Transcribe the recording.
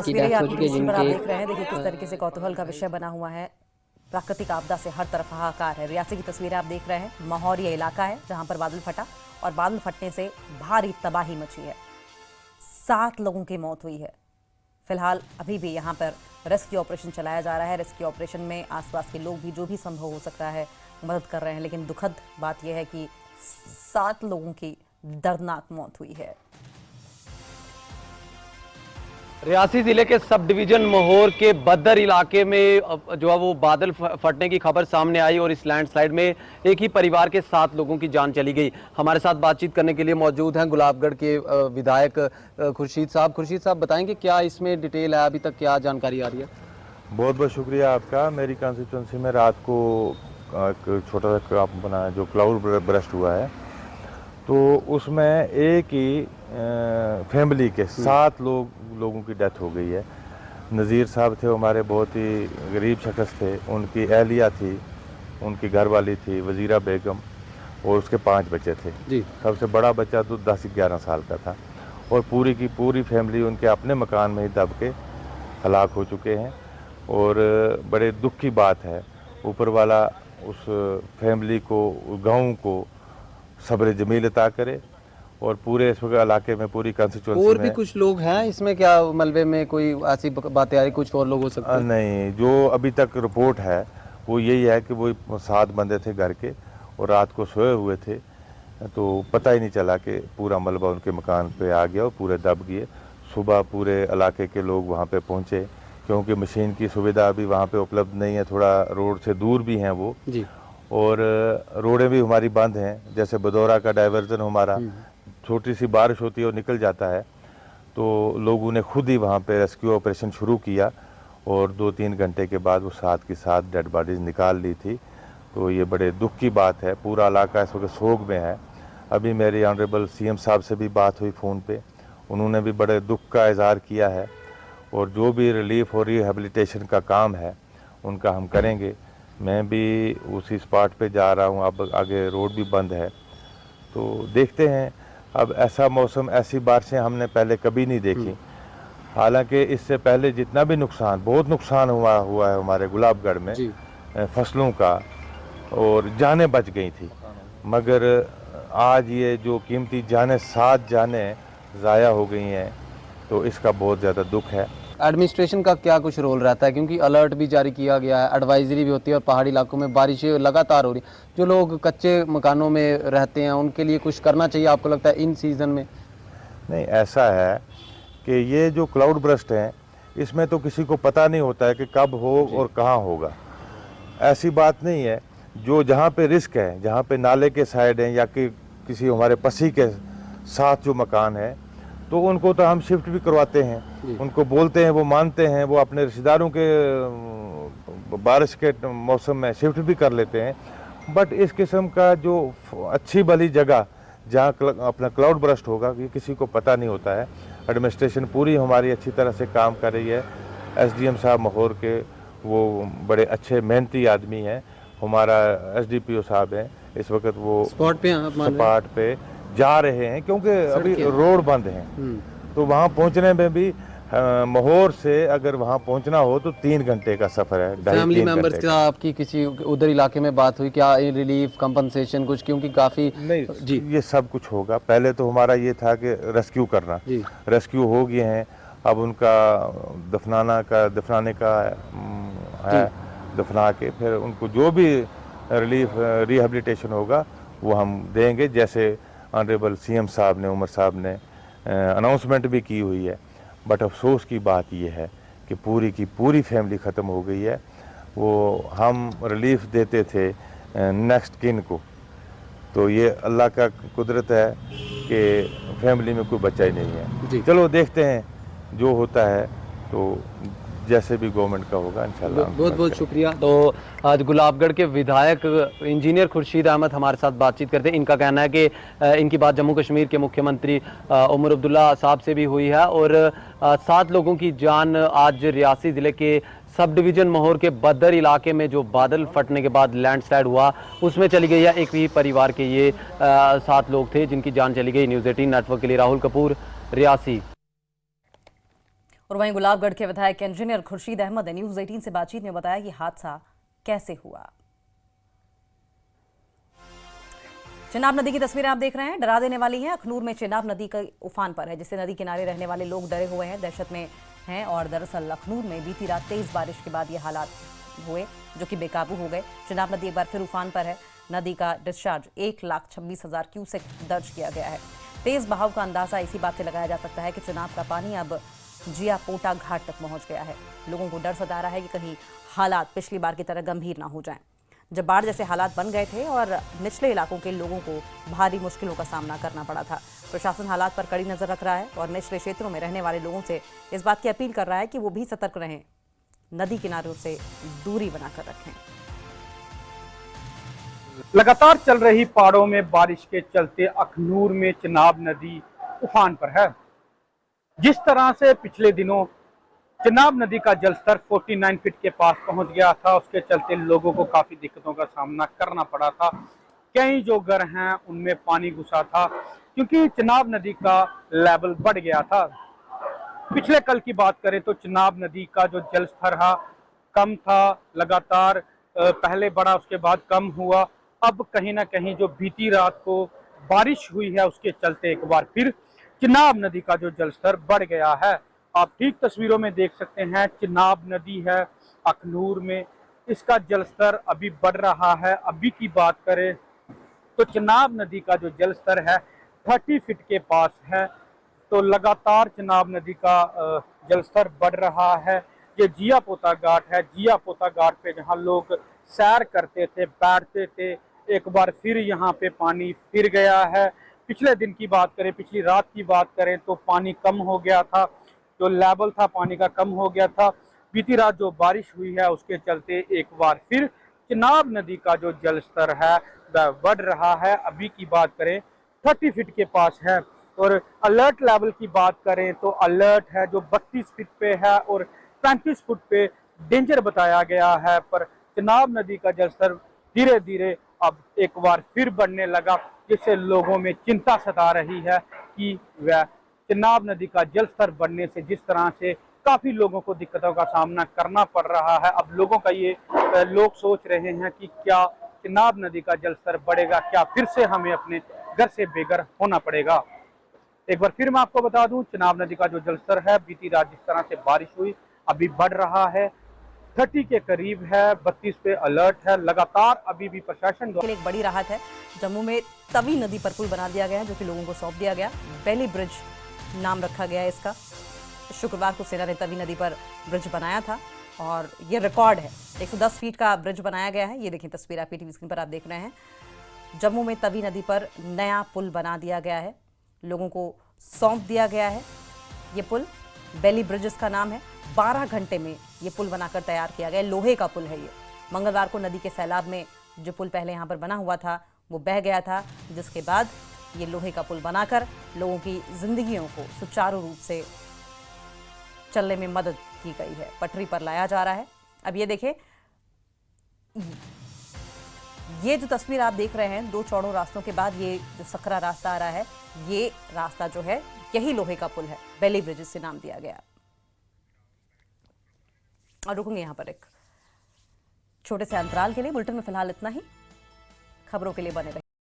तस्वीरें आपकी स्क्रीन पर आप देख रहे हैं। देखिए किस तरीके से कौतूहल का विषय बना हुआ है। प्राकृतिक आपदा से हर तरफ हाहाकार है। रियासी की तस्वीरें आप देख रहे हैं। माहौर ये इलाका है जहां पर बादल फटा और बादल फटने से भारी तबाही मची है। 7 लोगों की मौत हुई है। फिलहाल अभी भी यहाँ पर रेस्क्यू ऑपरेशन चलाया जा रहा है। रेस्क्यू ऑपरेशन में आसपास के लोग भी जो भी संभव हो सकता है मदद कर रहे हैं, लेकिन दुखद बात यह है कि 7 लोगों की दर्दनाक मौत हुई है। रियासी जिले के सब डिवीजन मोहर के बद्दर इलाके में जो है वो बादल फटने की खबर सामने आई और इस लैंडस्लाइड में एक ही परिवार के 7 लोगों की जान चली गई। हमारे साथ बातचीत करने के लिए मौजूद हैं गुलाबगढ़ के विधायक खुर्शीद साहब। खुर्शीद साहब बताएंगे क्या इसमें डिटेल है, अभी तक क्या जानकारी आ रही है? बहुत बहुत शुक्रिया आपका। मेरी कॉन्स्टिट्यूंसी में रात को एक छोटा सा बना जो क्लाउड बरस्ट हुआ है, तो उसमें एक ही फैमिली के 7 लोगों की डेथ हो गई है। नज़ीर साहब थे, हमारे बहुत ही गरीब शख्स थे। उनकी अहलिया थी, उनकी घरवाली थी वज़ीरा बेगम, और उसके 5 बच्चे थे जी। सबसे बड़ा बच्चा तो 10-11 साल का था, और पूरी की पूरी फैमिली उनके अपने मकान में ही दब के हलाक हो चुके हैं। और बड़े दुख की बात है, ऊपर वाला उस फैमिली को, गाँव को सब्र जमील अता करे, और पूरे इस इलाके में, पूरी कॉन्स्टिट्यूंसी में। और भी कुछ लोग हैं इसमें? क्या मलबे में कोई ऐसी बातें आ रही कुछ और लोग हो सकते हैं? नहीं, जो अभी तक रिपोर्ट है वो यही है कि वो 7 बंदे थे घर के, और रात को सोए हुए थे, तो पता ही नहीं चला कि पूरा मलबा उनके मकान पे आ गया और पूरे दब गए। सुबह पूरे इलाके के लोग वहाँ पे पहुँचे, क्योंकि मशीन की सुविधा अभी वहाँ पे उपलब्ध नहीं है, थोड़ा रोड से दूर भी हैं वो जी। और रोडें भी हमारी बंद हैं। जैसे बदौरा का डाइवर्जन हमारा, छोटी सी बारिश होती है और निकल जाता है, तो लोगों ने खुद ही वहाँ पे रेस्क्यू ऑपरेशन शुरू किया, और 2-3 घंटे के बाद वो 7 की 7 डेड बॉडीज निकाल ली थी। तो ये बड़े दुख की बात है। पूरा इलाका इस वक्त सोग में है। अभी मेरी ऑनरेबल CM साहब से भी बात हुई फ़ोन पे, उन्होंने भी बड़े दुख का इजहार किया है, और जो भी रिलीफ और रिहेबिलिटेशन का काम है उनका हम करेंगे। मैं भी उसी स्पॉट पे जा रहा हूँ। अब आगे रोड भी बंद है, तो देखते हैं। अब ऐसा मौसम, ऐसी बारिशें हमने पहले कभी नहीं देखी। हालांकि इससे पहले जितना भी नुकसान, बहुत नुकसान हुआ है हमारे गुलाबगढ़ में फसलों का, और जानें बच गई थी, मगर आज ये जो कीमती जानें, 7 जानें ज़ाया हो गई हैं, तो इसका बहुत ज़्यादा दुख है। एडमिनिस्ट्रेशन का क्या कुछ रोल रहता है, क्योंकि अलर्ट भी जारी किया गया है, एडवाइजरी भी होती है, और पहाड़ी इलाकों में बारिशें लगातार हो रही हैं। जो लोग कच्चे मकानों में रहते हैं उनके लिए कुछ करना चाहिए, आपको लगता है इन सीज़न में? नहीं, ऐसा है कि ये जो क्लाउड बर्स्ट हैं, इसमें तो किसी को पता नहीं होता है कि कब हो और कहाँ होगा। ऐसी बात नहीं है। जो जहाँ पे रिस्क है, जहाँ पे नाले के साइड हैं या कि किसी हमारे पसी के साथ जो मकान है, तो उनको तो हम शिफ्ट भी करवाते हैं। उनको बोलते हैं, वो मानते हैं, वो अपने रिश्तेदारों के बारिश के मौसम में शिफ्ट भी कर लेते हैं। बट इस किस्म का जो अच्छी भली जगह जहाँ अपना क्लाउड बर्स्ट होगा, ये किसी को पता नहीं होता है। एडमिनिस्ट्रेशन पूरी हमारी अच्छी तरह से काम कर रही है। SDM साहब मोहर के वो बड़े अच्छे मेहनती आदमी हैं। हमारा SDPO साहब हैं, इस वक्त वो स्पॉट पे जा रहे हैं, क्योंकि अभी रोड बंद हैं। तो वहाँ पहुँचने में भी मोहर से अगर वहाँ पहुँचना हो तो 3 घंटे का सफ़र है। फैमिली मेंबर्स के साथ आपकी किसी उधर इलाके में बात हुई क्या, रिलीफ कंपनसेशन कुछ? क्योंकि काफ़ी नहीं जी, ये सब कुछ होगा। पहले तो हमारा ये था कि रेस्क्यू करना, रेस्क्यू हो गए हैं। अब उनका दफनाने का है, दफना के फिर उनको जो भी रिलीफ रिहेबिलिटेशन होगा वो हम देंगे। जैसे ऑनरेबल CM साहब ने, उमर साहब ने अनाउंसमेंट भी की हुई है। बट अफसोस की बात यह है कि पूरी की पूरी फैमिली ख़त्म हो गई है। वो हम रिलीफ देते थे नेक्स्ट किन को, तो ये अल्लाह का कुदरत है कि फैमिली में कोई बच्चा ही नहीं है। चलो देखते हैं जो होता है, तो जैसे भी गवर्नमेंट का होगा इंशाल्लाह। बहुत बहुत शुक्रिया। तो आज गुलाबगढ़ के विधायक इंजीनियर खुर्शीद अहमद हमारे साथ बातचीत करते हैं। इनका कहना है कि इनकी बात जम्मू कश्मीर के मुख्यमंत्री उमर अब्दुल्ला साहब से भी हुई है, और 7 लोगों की जान आज रियासी ज़िले के सब डिवीज़न मोहर के बद्दर इलाके में जो बादल फटने के बाद लैंडस्लाइड हुआ उसमें चली गई है। एक ही परिवार के ये 7 लोग थे जिनकी जान चली गई। न्यूज़ 18 नेटवर्क के लिए राहुल कपूर, रियासी। और वहीं गुलाबगढ़ के विधायक इंजीनियर खुर्शीद अहमद ने न्यूज 18 से बातचीत में बताया कि हादसा कैसे हुआ। चिनाब नदी की तस्वीरें आप देख रहे हैं, डरा देने वाली हैं। अखनूर में चिनाब नदी का उफान पर है, जिससे नदी किनारे रहने वाले लोग डरे हुए हैं, दहशत में हैं। और दरअसल अखनूर में बीती रात तेज बारिश के बाद ये हालात हुए जो कि बेकाबू हो गए। चिनाब नदी एक बार फिर उफान पर है। नदी का डिस्चार्ज 1,26,000 क्यूसेक दर्ज किया गया है। तेज बहाव का अंदाजा इसी बात से लगाया जा सकता है कि चिनाब का पानी अब जिया पोटा घाट तक पहुंच गया है। लोगों को डर सता रहा है कि कहीं हालात पिछली बार की तरह गंभीर ना हो जाएं। जब बाढ़ जैसे हालात बन गए थे और निचले इलाकों के लोगों को भारी मुश्किलों का सामना करना पड़ा था। प्रशासन हालात पर कड़ी नजर रख रहा है और निचले क्षेत्रों में रहने वाले लोगों से इस बात की अपील कर रहा है कि वो भी सतर्क रहें, नदी किनारों से दूरी बनाकर रखें। लगातार चल रही पहाड़ों में बारिश के चलते अखनूर में चिनाब नदी उफान पर है। जिस तरह से पिछले दिनों चिनाब नदी का जलस्तर 49 फीट के पास पहुंच गया था, उसके चलते लोगों को काफी दिक्कतों का सामना करना पड़ा था। कई जो घर हैं उनमें पानी घुसा था क्योंकि चिनाब नदी का लेवल बढ़ गया था। पिछले कल की बात करें तो चिनाब नदी का जो जलस्तर कम था, लगातार पहले बढ़ा उसके बाद कम हुआ। अब कहीं ना कहीं जो बीती रात को बारिश हुई है उसके चलते एक बार फिर चिनाब नदी का जो जलस्तर बढ़ गया है। आप ठीक तस्वीरों में देख सकते हैं, चिनाब नदी है अखनूर में, इसका जलस्तर अभी बढ़ रहा है। अभी की बात करें तो चिनाब नदी का जो जलस्तर है 30 फीट के पास है। तो लगातार चिनाब नदी का जलस्तर बढ़ रहा है। ये जिया पोता घाट है। जिया पोता घाट पे जहाँ लोग सैर करते थे, बैठते थे, एक बार फिर यहाँ पे पानी फिर गया है। पिछले दिन की बात करें, पिछली रात की बात करें तो पानी कम हो गया था, जो लेवल था पानी का कम हो गया था। बीती रात जो बारिश हुई है उसके चलते एक बार फिर चिनाब नदी का जो जलस्तर है वह बढ़ रहा है। अभी की बात करें 30 फीट के पास है। और अलर्ट लेवल की बात करें तो अलर्ट है जो 32 फीट पे है और 35 फुट पे डेंजर बताया गया है। पर चिनाब नदी का जलस्तर धीरे धीरे अब एक बार फिर बढ़ने लगा, जिससे लोगों में चिंता सता रही है कि वह चिनाब नदी का जलस्तर बढ़ने से जिस तरह से काफी लोगों को दिक्कतों का सामना करना पड़ रहा है। अब लोगों का ये लोग सोच रहे हैं कि क्या चिनाब नदी का जलस्तर बढ़ेगा, क्या फिर से हमें अपने घर से बेघर होना पड़ेगा। एक बार फिर मैं आपको बता दूं, चिनाब नदी का जो जलस्तर है बीती रात जिस तरह से बारिश हुई अभी बढ़ रहा है, 30 के करीब है, 32 पे अलर्ट है। लगातार अभी भी प्रशासन के लिए एक बड़ी राहत है। जम्मू में तवी नदी पर पुल बना दिया गया है जो कि लोगों को सौंप दिया गया। बेली ब्रिज नाम रखा गया है इसका। शुक्रवार को सेना ने तवी नदी पर ब्रिज बनाया था और ये रिकॉर्ड है। 110 फीट का ब्रिज बनाया गया है। ये देखें तस्वीर आपकी टीवी स्क्रीन पर आप देख रहे हैं। जम्मू में तवी नदी पर नया पुल बना दिया गया है, लोगों को सौंप दिया गया है। ये पुल बेली ब्रिज इसका नाम है। 12 घंटे में ये पुल बनाकर तैयार किया गया। लोहे का पुल है ये। मंगलवार को नदी के सैलाब में जो पुल पहले यहाँ पर बना हुआ था वो बह गया था, जिसके बाद ये लोहे का पुल बनाकर लोगों की जिंदगियों को सुचारू रूप से चलने में मदद की गई है, पटरी पर लाया जा रहा है। अब ये देखें, ये जो तस्वीर आप देख रहे हैं, 2 चौड़ों रास्तों के बाद ये जो सकरा रास्ता आ रहा है, ये रास्ता जो है यही लोहे का पुल है। बेली ब्रिज से नाम दिया गया। और रुकूंगे यहां पर एक छोटे से अंतराल के लिए। बुलेटिन में फिलहाल इतना ही। खबरों के लिए बने रहिए।